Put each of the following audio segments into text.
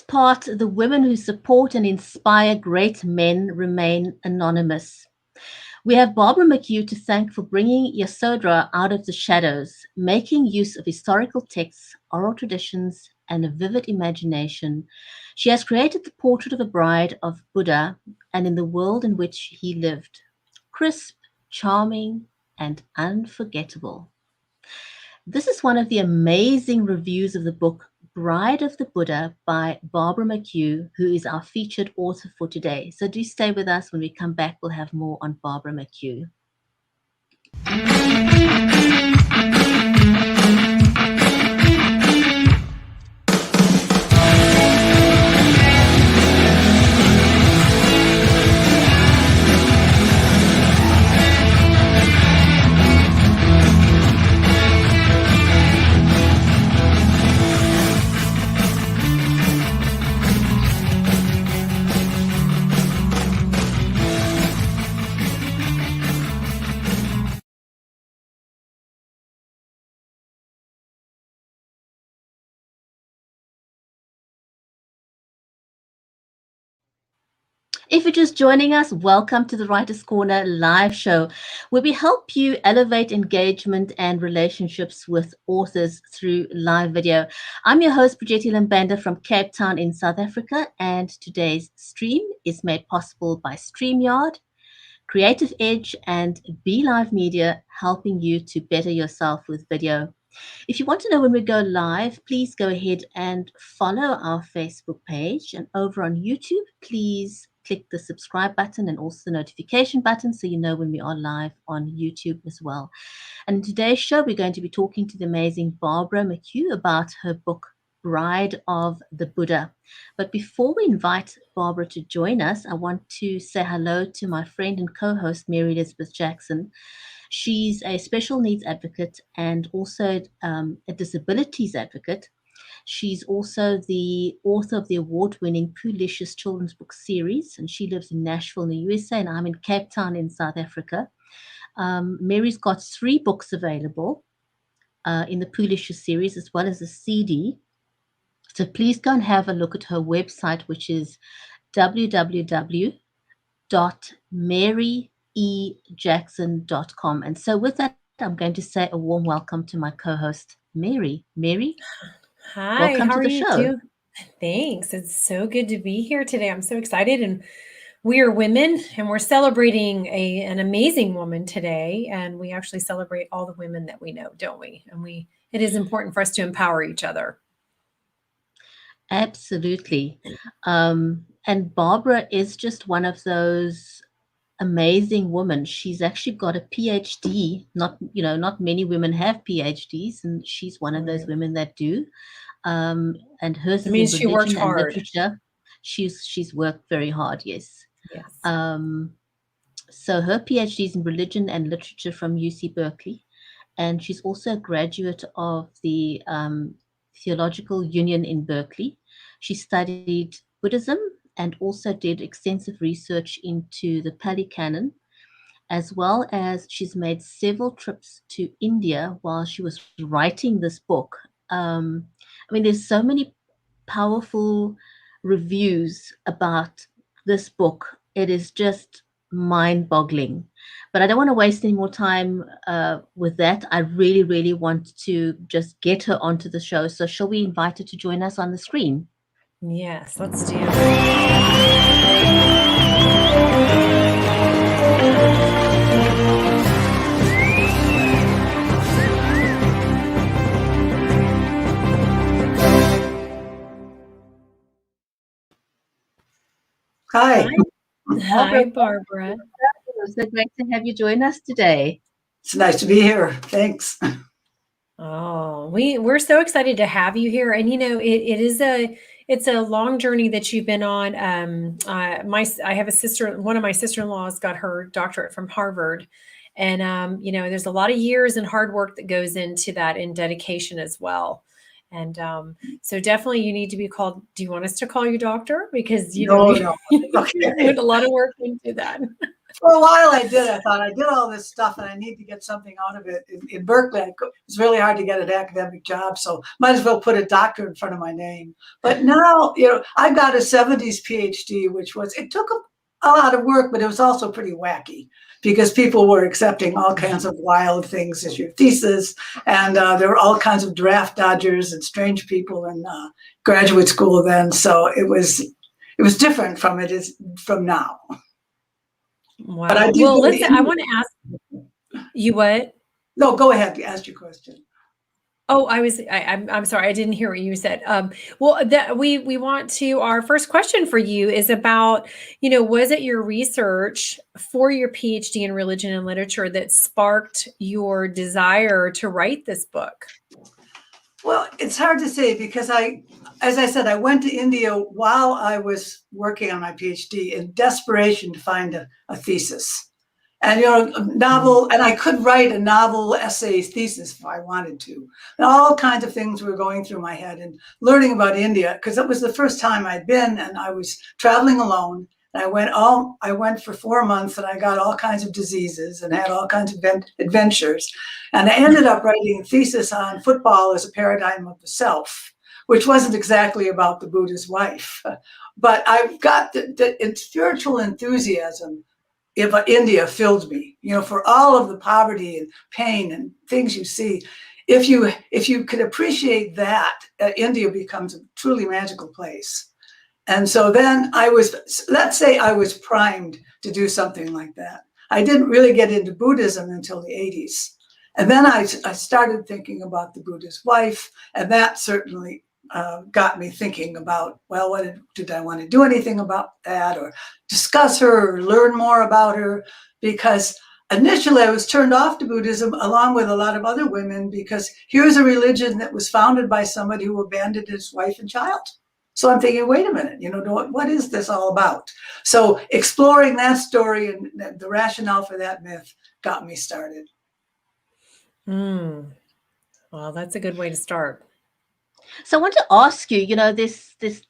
most part, the women who support and inspire great men remain anonymous. We have Barbara McHugh to thank for bringing Yasodhara out of the shadows, making use of historical texts, oral traditions, and a vivid imagination. She has created the portrait of a bride of Buddha and in the world in which he lived, crisp, charming, and unforgettable. This is one of the amazing reviews of the book Bride of the Buddha by Barbara McHugh, who is our featured author for today. So do stay with us. When we come back, we'll have more on Barbara McHugh. If you're just joining us, welcome to the Writers' Corner live show, where we help you elevate engagement and relationships with authors through live video. I'm your host, Bridgetti.Live from Cape Town in South Africa, and today's stream is made possible by StreamYard, Creative Edge, and BeLive Media, helping you to better yourself with video. If you want to know when we go live, please go ahead and follow our Facebook page. And over on YouTube, please click the subscribe button and also the notification button so you know when we are live on YouTube as well. And in today's show, we're going to be talking to the amazing Barbara McHugh about her book, Bride of the Buddha. But before we invite Barbara to join us, I want to say hello to my friend and co-host, Mary Elizabeth Jackson. She's a special needs advocate and also a disabilities advocate. She's also the author of the award-winning Poolicious children's book series, and she lives in Nashville in the USA, and I'm in Cape Town in South Africa. Mary's got 3 books available in the Poolicious series, as well as a CD. So please go and have a look at her website, which is www.maryejackson.com. And so with that, I'm going to say a warm welcome to my co-host, Mary. Mary, hi, welcome how to are the you show. too? Thanks. It's so good to be here today. I'm so excited. And we are women, and we're celebrating an amazing woman today. And we actually celebrate all the women that we know, don't we? And it is important for us to empower each other. Absolutely. And Barbara is just one of those amazing women. She's actually got a PhD. Not many women have PhDs, and she's one of those women that do. And hers It means is she in worked religion and hard. literature. She's worked very hard, yes. Yes. So her PhD is in religion and literature from UC Berkeley, and she's also a graduate of the Theological Union in Berkeley. She studied Buddhism and also did extensive research into the Pali Canon, as well as she's made several trips to India while she was writing this book. There's so many powerful reviews about this book. It is just mind-boggling. But I don't want to waste any more time with that. I really, really want to just get her onto the show. So shall we invite her to join us on the screen? Yes, let's do it. Hi. Hi, Barbara. It's so great to have you join us today. It's nice to be here. Thanks. Oh, we're so excited to have you here. And it's a long journey that you've been on. I have a sister. One of my sister-in-laws got her doctorate from Harvard, and there's a lot of years and hard work that goes into that, and dedication as well. And so definitely you need to be called. Do you want us to call you doctor? Because No. you put a lot of work into that. For a while I did. I thought I did all this stuff and I need to get something out of it. In Berkeley, it's really hard to get an academic job, so might as well put a doctor in front of my name. But now, I've got a 70s PhD, it took a lot of work, but it was also pretty wacky because people were accepting all kinds of wild things as your thesis. And there were all kinds of draft dodgers and strange people in graduate school then. So it was different from now. Wow. But I want to ask you what? No, go ahead. Ask your question. Oh, I'm sorry. I didn't hear what you said. We want to, our first question for you is about, was it your research for your PhD in religion and literature that sparked your desire to write this book? Well, it's hard to say because as I said, I went to India while I was working on my PhD in desperation to find a thesis. And, a novel, and I could write a novel essay thesis if I wanted to. And all kinds of things were going through my head and learning about India, because it was the first time I'd been and I was traveling alone. And I went for 4 months and I got all kinds of diseases and had all kinds of adventures. And I ended up writing a thesis on football as a paradigm of the self, which wasn't exactly about the Buddha's wife. But I've got the spiritual enthusiasm if India filled me, for all of the poverty and pain and things you see. If you could appreciate that, India becomes a truly magical place. And so then let's say I was primed to do something like that. I didn't really get into Buddhism until the 80s. And then I started thinking about the Buddha's wife, and that certainly got me thinking about, well, did I want to do anything about that or discuss her or learn more about her? Because initially I was turned off to Buddhism along with a lot of other women because here's a religion that was founded by somebody who abandoned his wife and child. So I'm thinking, wait a minute, what is this all about? So exploring that story and the rationale for that myth got me started. Well, that's a good way to start. So I want to ask you, there's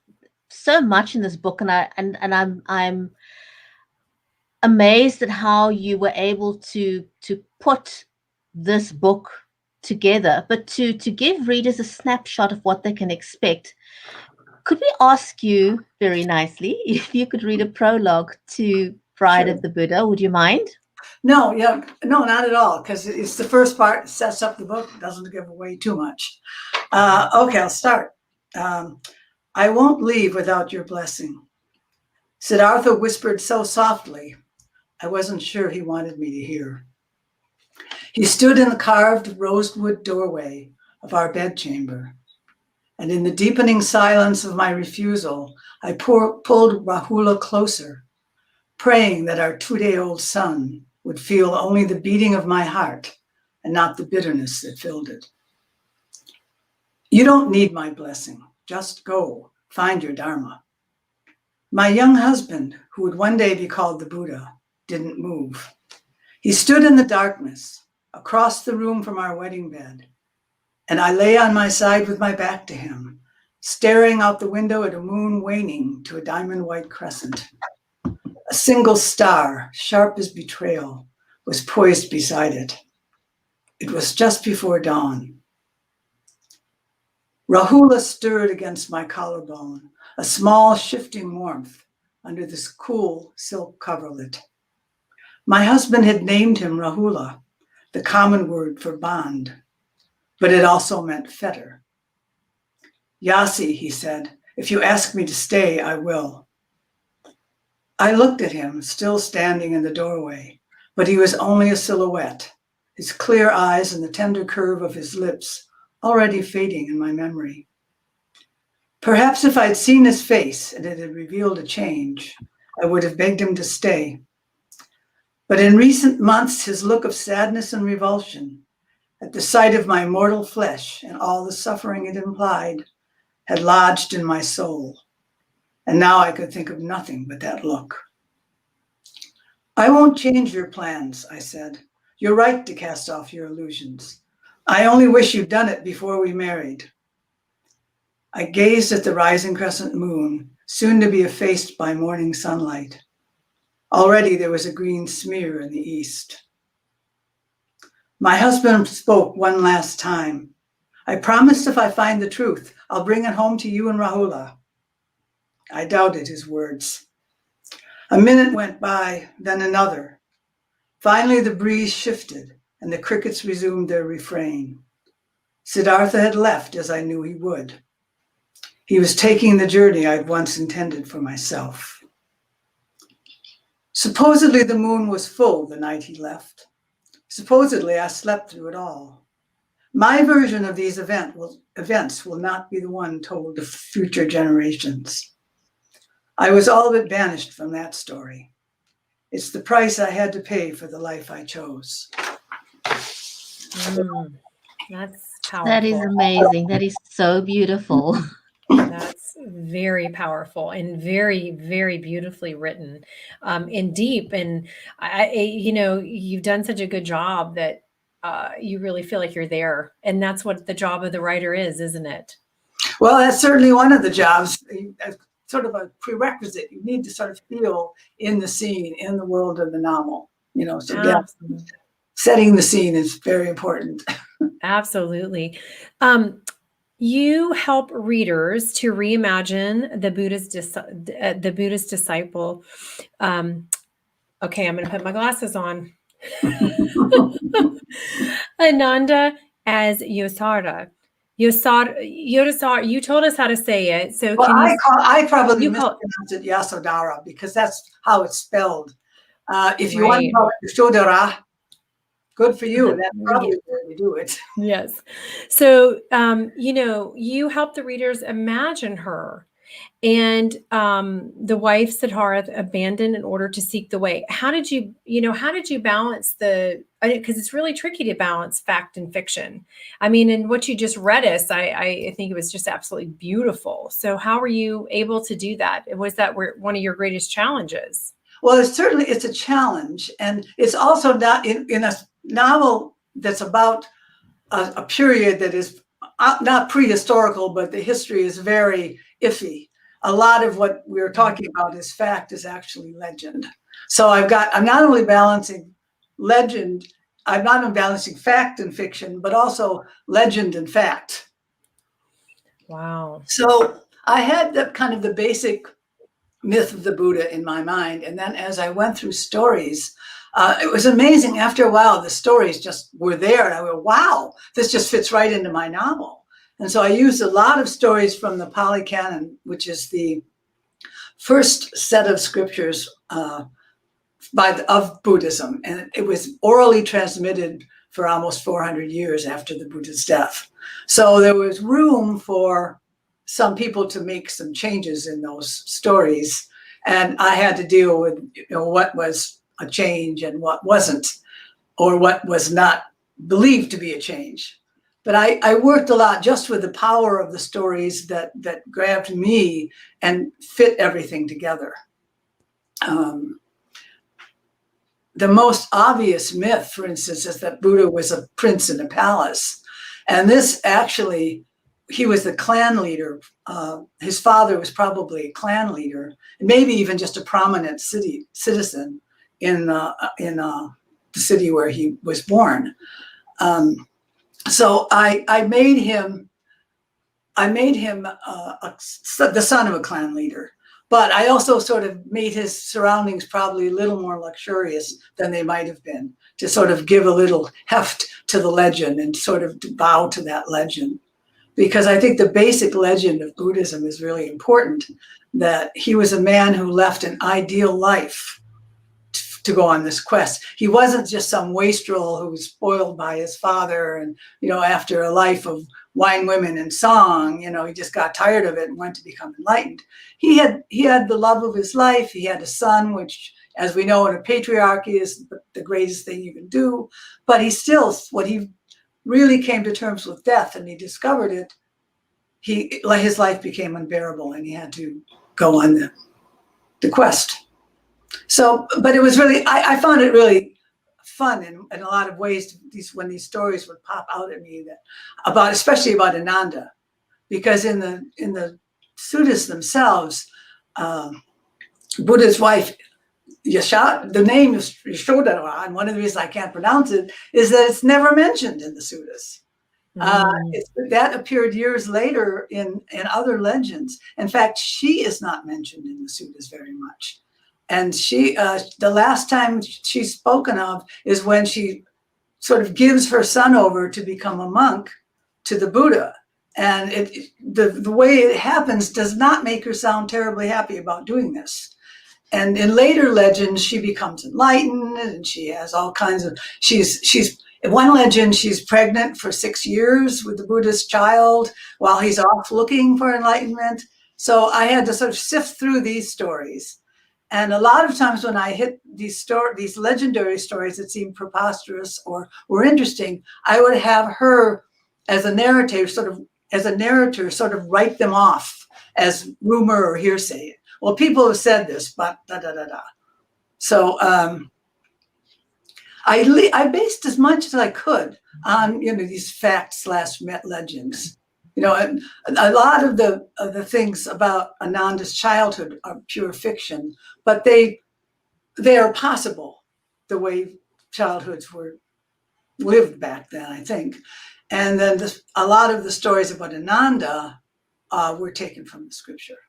so much in this book, and I'm amazed at how you were able to put this book together, but to give readers a snapshot of what they can expect. Could we ask you very nicely if you could read a prologue to Bride of the Buddha? Would you mind? No, not at all, because it's the first part that sets up the book, doesn't give away too much. Okay, I'll start. I won't leave without your blessing. Siddhartha whispered so softly, I wasn't sure he wanted me to hear. He stood in the carved rosewood doorway of our bedchamber, and in the deepening silence of my refusal, I pulled Rahula closer, praying that our 2-day-old son would feel only the beating of my heart and not the bitterness that filled it. You don't need my blessing. Just go, find your Dharma. My young husband, who would one day be called the Buddha, didn't move. He stood in the darkness, across the room from our wedding bed, and I lay on my side with my back to him, staring out the window at a moon waning to a diamond-white crescent. A single star, sharp as betrayal, was poised beside it. It was just before dawn. Rahula stirred against my collarbone, a small shifting warmth under this cool silk coverlet. My husband had named him Rahula, the common word for bond, but it also meant fetter. Yasi, he said, if you ask me to stay, I will. I looked at him, still standing in the doorway, but he was only a silhouette, his clear eyes and the tender curve of his lips already fading in my memory. Perhaps if I'd seen his face and it had revealed a change, I would have begged him to stay. But in recent months, his look of sadness and revulsion at the sight of my mortal flesh and all the suffering it implied had lodged in my soul. And now I could think of nothing but that look. I won't change your plans, I said. You're right to cast off your illusions. I only wish you'd done it before we married. I gazed at the rising crescent moon, soon to be effaced by morning sunlight. Already there was a green smear in the east. My husband spoke one last time. I promised if I find the truth, I'll bring it home to you and Rahula. I doubted his words. A minute went by, then another. Finally, the breeze shifted and the crickets resumed their refrain. Siddhartha had left as I knew he would. He was taking the journey I'd once intended for myself. Supposedly the moon was full the night he left. Supposedly I slept through it all. My version of these events will not be the one told to future generations. I was all but banished from that story. It's the price I had to pay for the life I chose. That's powerful. That is amazing. That is so beautiful. That's very powerful and very, very beautifully written, and deep. And you've done such a good job that you really feel like you're there. And that's what the job of the writer is, isn't it? Well, that's certainly one of the jobs, sort of a prerequisite. You need to sort of feel in the scene, in the world of the novel. So yeah, setting the scene is very important. Absolutely. You help readers to reimagine the Buddhist disciple. Okay, I'm going to put my glasses on. Ananda as Yasodhara. Yasodhara. You told us how to say it, so well, can you? I probably mispronounced it Yasodhara because that's how it's spelled. If you want to call it Yasodhara, good for you. That's probably where we do it. Yes. So, you help the readers imagine her and the wife Siddhartha abandoned in order to seek the way. How did you balance because it's really tricky to balance fact and fiction. I mean, and what you just read us, I think it was just absolutely beautiful. So how were you able to do that? Was that one of your greatest challenges? Well, it's a challenge. And it's also not in a novel that's about a period that is not prehistorical, but the history is very iffy. A lot of what we're talking about is fact, is actually legend. So I'm not only balancing legend, I'm not only balancing fact and fiction, but also legend and fact. Wow. So I had the basic myth of the Buddha in my mind. And then as I went through stories, it was amazing. After a while, the stories just were there. And I went, wow, this just fits right into my novel. And so I used a lot of stories from the Pali Canon, which is the first set of scriptures of Buddhism. And it was orally transmitted for almost 400 years after the Buddha's death. So there was room for some people to make some changes in those stories. And I had to deal with what was a change and what wasn't, or what was not believed to be a change. But I worked a lot just with the power of the stories that grabbed me and fit everything together. The most obvious myth, for instance, is that Buddha was a prince in a palace. And this actually, he was the clan leader. His father was probably a clan leader, and maybe even just a prominent citizen in the city where he was born. So I made him the son of a clan leader, but I also sort of made his surroundings probably a little more luxurious than they might have been, to sort of give a little heft to the legend and sort of to bow to that legend. Because I think the basic legend of Buddhism is really important, that he was a man who left an ideal life to go on this quest. He wasn't just some wastrel who was spoiled by his father and, after a life of wine, women, and song, he just got tired of it and went to become enlightened. He had the love of his life. He had a son, which, as we know, in a patriarchy is the greatest thing you can do. But what he really came to terms with death, and he discovered it, his life became unbearable and he had to go on the quest. So, but it was really, I found it really fun in a lot of ways, when these stories would pop out at me especially about Ananda, because in the suttas themselves, Buddha's wife the name Yashodhara, and one of the reasons I can't pronounce it is that it's never mentioned in the suttas. That appeared years later in other legends. In fact, she is not mentioned in the suttas very much. And she, the last time she's spoken of is when she sort of gives her son over to become a monk to the Buddha. And the way it happens does not make her sound terribly happy about doing this. And in later legends, she becomes enlightened, and she has all kinds of, she's in one legend, she's pregnant for 6 years with the Buddha's child while he's off looking for enlightenment. So I had to sort of sift through these stories. And a lot of times when I hit these legendary stories that seemed preposterous or were interesting, I would have her as a narrator sort of write them off as rumor or hearsay. Well, people have said this, but da da da da. So I based as much as I could on these facts/legends. And a lot of the things about Ananda's childhood are pure fiction, but they are possible the way childhoods were lived back then, I think. And then a lot of the stories about Ananda were taken from the scripture.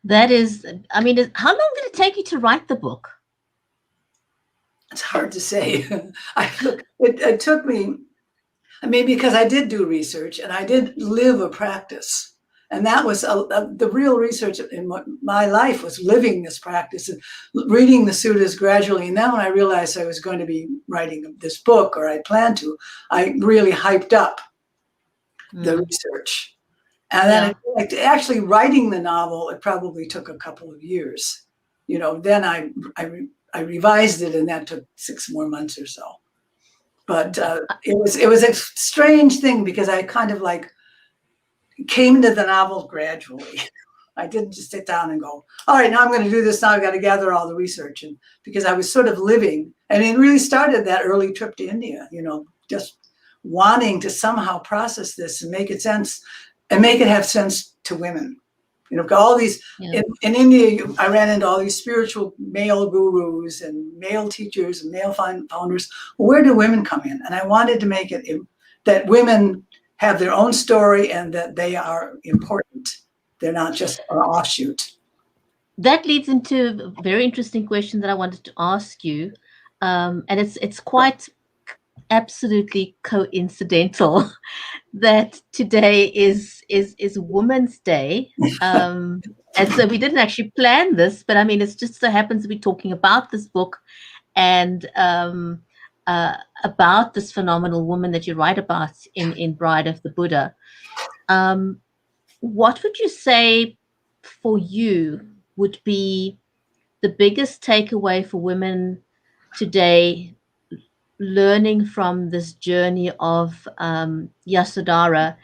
That is, I mean, how long did it take you to write the book? It's hard to say. It took me, because I did do research and I did live a practice. And that was the real research in my life, was living this practice and reading the suttas gradually. And then when I realized I was going to be writing this book, or I planned to, I really hyped up the research. And then actually writing the novel, it probably took a couple of years. Then I revised it, and that took 6 more months or so. But it was a strange thing, because I kind of came to the novel gradually. I didn't just sit down and go, all right, now I'm going to do this. Now I've got to gather all the research. And because I was sort of living, and it really started that early trip to India, just wanting to somehow process this and make it have sense to women. All these, in India, I ran into all these spiritual male gurus and male teachers and male founders. Where do women come in? And I wanted to make it that women have their own story and that they are important. They're not just an offshoot. That leads into a very interesting question that I wanted to ask you. And it's quite absolutely coincidental that today is Women's Day. And so we didn't actually plan this, but I mean, it just so happens to be talking about this book and about this phenomenal woman that you write about in Bride of the Buddha. What would you say for you would be the biggest takeaway for women today, learning from this journey of Yasodhara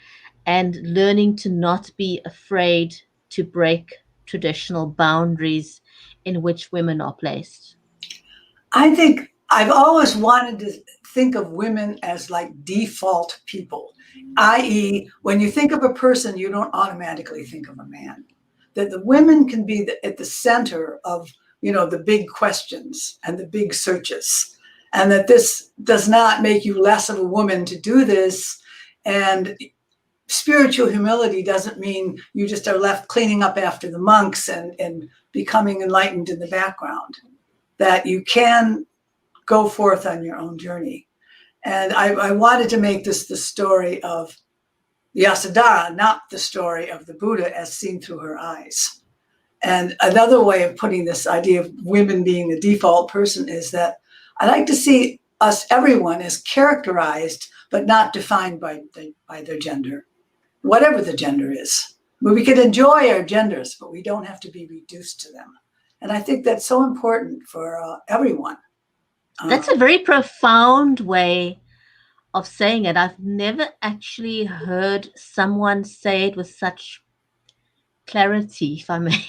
and learning to not be afraid to break traditional boundaries in which women are placed? I think I've always wanted to think of women as default people, i.e., when you think of a person, you don't automatically think of a man. That the women can be at the center of, the big questions and the big searches. And that this does not make you less of a woman to do this. And spiritual humility doesn't mean you just are left cleaning up after the monks and becoming enlightened in the background. That you can go forth on your own journey. And I wanted to make this the story of Yasodhara, not the story of the Buddha as seen through her eyes. And another way of putting this idea of women being the default person is that I like to see everyone as characterized, but not defined by their gender, whatever the gender is. We can enjoy our genders, but we don't have to be reduced to them. And I think that's so important for everyone. That's a very profound way of saying it. I've never actually heard someone say it with such clarity, if I may.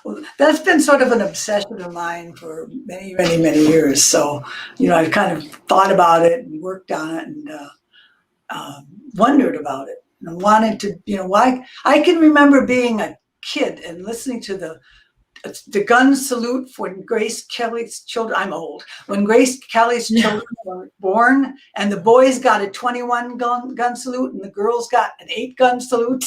Well, that's been sort of an obsession of mine for many, many, many years. So, I've kind of thought about it and worked on it and wondered about it and wanted to, why. I can remember being a kid and listening to the the gun salute when Grace Kelly's children, I'm old, when Grace Kelly's children were born, and the boys got a 21 gun salute and the girls got an 8-gun salute.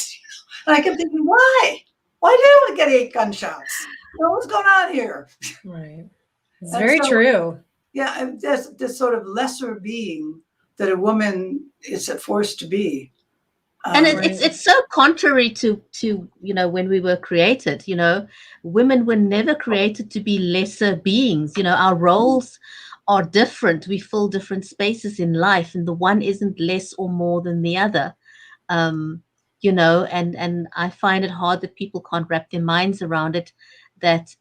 And I kept thinking, why? Why did we get 8 gunshots? What's going on here? Right. It's And very so, true. Yeah, there's this sort of lesser being that a woman is forced to be. And it's so contrary to when we were created. Women were never created to be lesser beings. Our roles are different. We fill different spaces in life, and the one isn't less or more than the other. And I find it hard that people can't wrap their minds around it, that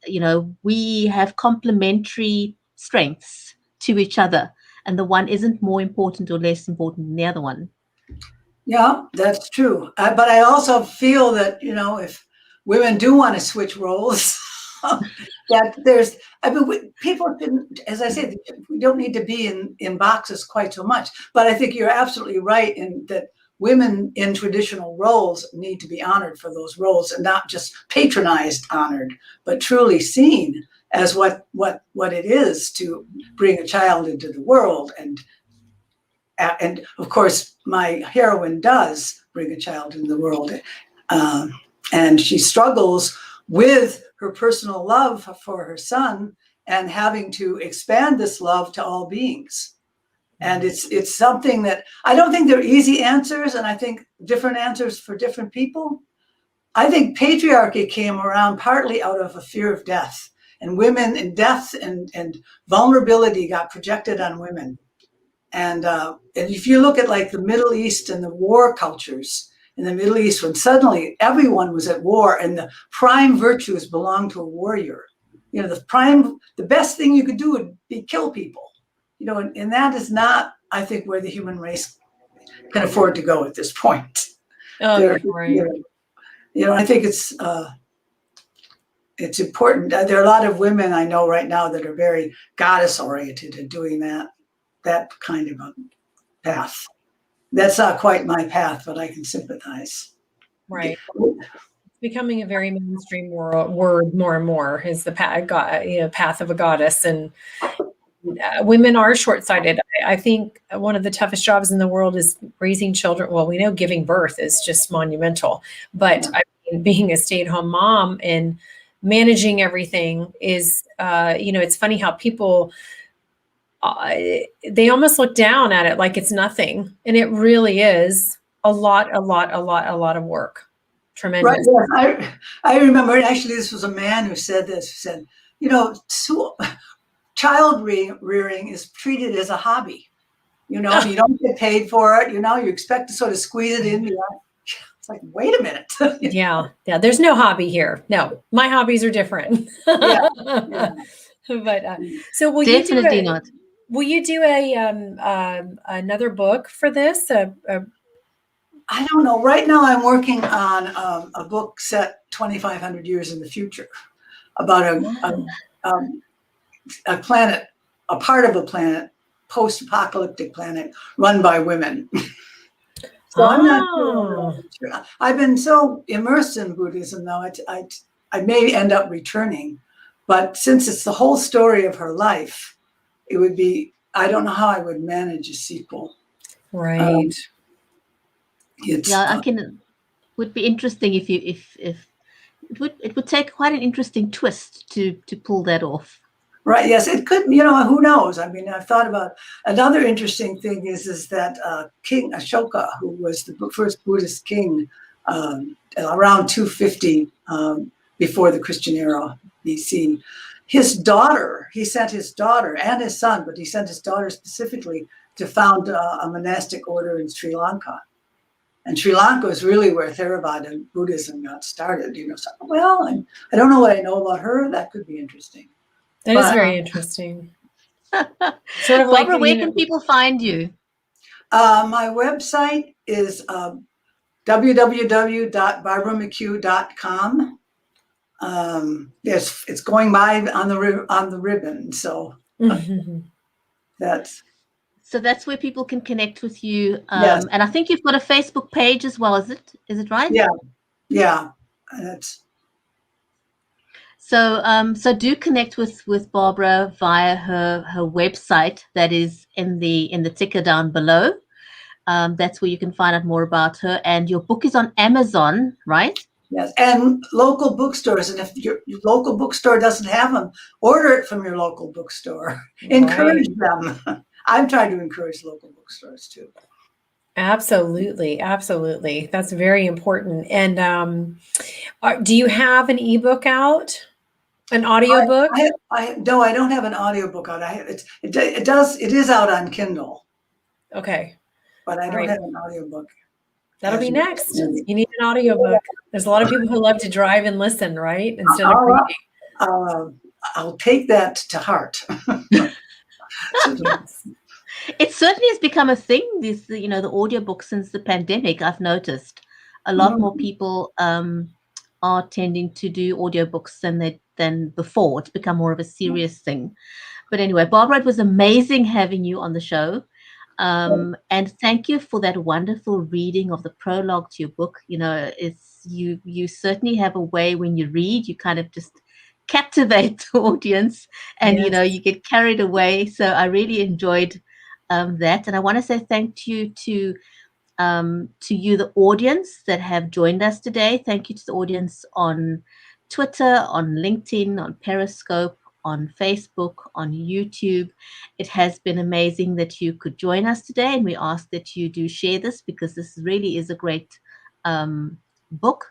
we have complementary strengths to each other, and the one isn't more important or less important than the other one. Yeah, that's true. But I also feel that, if women do want to switch roles, that people didn't, as I said, we don't need to be in boxes quite so much. But I think you're absolutely right in that women in traditional roles need to be honored for those roles, and not just patronized, honored, but truly seen as what it is to bring a child into the world. And of course, my heroine does bring a child into the world, and she struggles with her personal love for her son and having to expand this love to all beings. And it's something that I don't think they're easy answers, and I think different answers for different people. I think patriarchy came around partly out of a fear of death, and women and death and vulnerability got projected on women. And if you look at like the Middle East and the war cultures in the Middle East, when suddenly everyone was at war and the prime virtues belonged to a warrior, the best thing you could do would be kill people, and that is not, I think, where the human race can afford to go at this point. Oh, right. I think it's important. There are a lot of women I know right now that are very goddess oriented and doing that kind of a path. That's not quite my path, but I can sympathize. Right. It's becoming a very mainstream word more and more, is the path of a goddess. And women are short-sighted. I think one of the toughest jobs in the world is raising children. Well, we know giving birth is just monumental, but being a stay-at-home mom and managing everything is, it's funny how people, they almost look down at it like it's nothing. And it really is a lot of work. Tremendous. Right. Yes. I remember, actually, this was a man who said this, who said, child rearing is treated as a hobby. You don't get paid for it. You expect to sort of squeeze it in. It's like, wait a minute. Yeah. There's no hobby here. No, my hobbies are different. Yeah. But so will Definitely not. Will you do another book for this? I don't know. Right now, I'm working on a book set 2,500 years in the future about a planet, a part of a planet, post-apocalyptic planet run by women. So I'm not sure. I've been so immersed in Buddhism now, I may end up returning. But since it's the whole story of her life, it would be, I don't know how I would manage a sequel. Right. Would be interesting if it would take quite an interesting twist to pull that off. Right. Yes, it could. Who knows? I mean, I've thought about another interesting thing is that King Ashoka, who was the first Buddhist king around 250 before the Christian era BC, his daughter, he sent his daughter and his son, but he sent his daughter specifically to found a monastic order in Sri Lanka. And Sri Lanka is really where Theravada Buddhism got started. So, I don't know what I know about her. That could be interesting. That is very interesting. Sort of Barbara, where can people find you? My website is www.barbaramchugh.com. It's going by on the ribbon, so that's where people can connect with you. Yes. And I think you've got a Facebook page as well. Is it right? Yeah. That's. So do connect with Barbara via her website that is in the ticker down below. That's where you can find out more about her. And your book is on Amazon, right? Yes, and local bookstores. And if your local bookstore doesn't have them, order it from your local bookstore. Encourage them. I'm trying to encourage local bookstores too. Absolutely. Absolutely. That's very important. And do you have an ebook out? An audiobook? No, I don't have an audiobook out. It is out on Kindle. Okay. But I don't have an audiobook. That'll be next. You need an audiobook. There's a lot of people who love to drive and listen, right? Instead of reading. I'll take that to heart. It certainly has become a thing, this, the audiobook since the pandemic. I've noticed a lot more people are tending to do audiobooks than before. It's become more of a serious thing. But anyway, Barbara, it was amazing having you on the show. And thank you for that wonderful reading of the prologue to your book. It's you certainly have a way when you read, you kind of just captivate the audience, and you get carried away. So I really enjoyed that, and I want to say thank you to you, the audience that have joined us today. Thank you to the audience on Twitter, on LinkedIn, on Periscope, on Facebook, on YouTube. It has been amazing that you could join us today, and we ask that you do share this, because this really is a great book.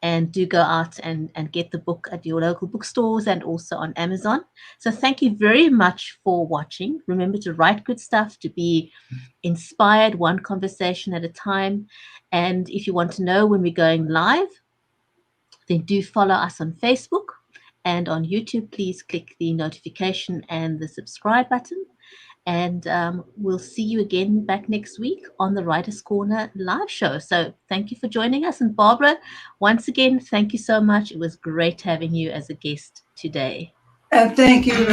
And do go out and get the book at your local bookstores and also on Amazon. So thank you very much for watching. Remember to write good stuff, to be inspired, one conversation at a time. And if you want to know when we're going live, then do follow us on Facebook. And on YouTube, please click the notification and the subscribe button. And we'll see you again back next week on the Writer's Corner live show. So thank you for joining us. And Barbara, once again, thank you so much. It was great having you as a guest today. And thank you.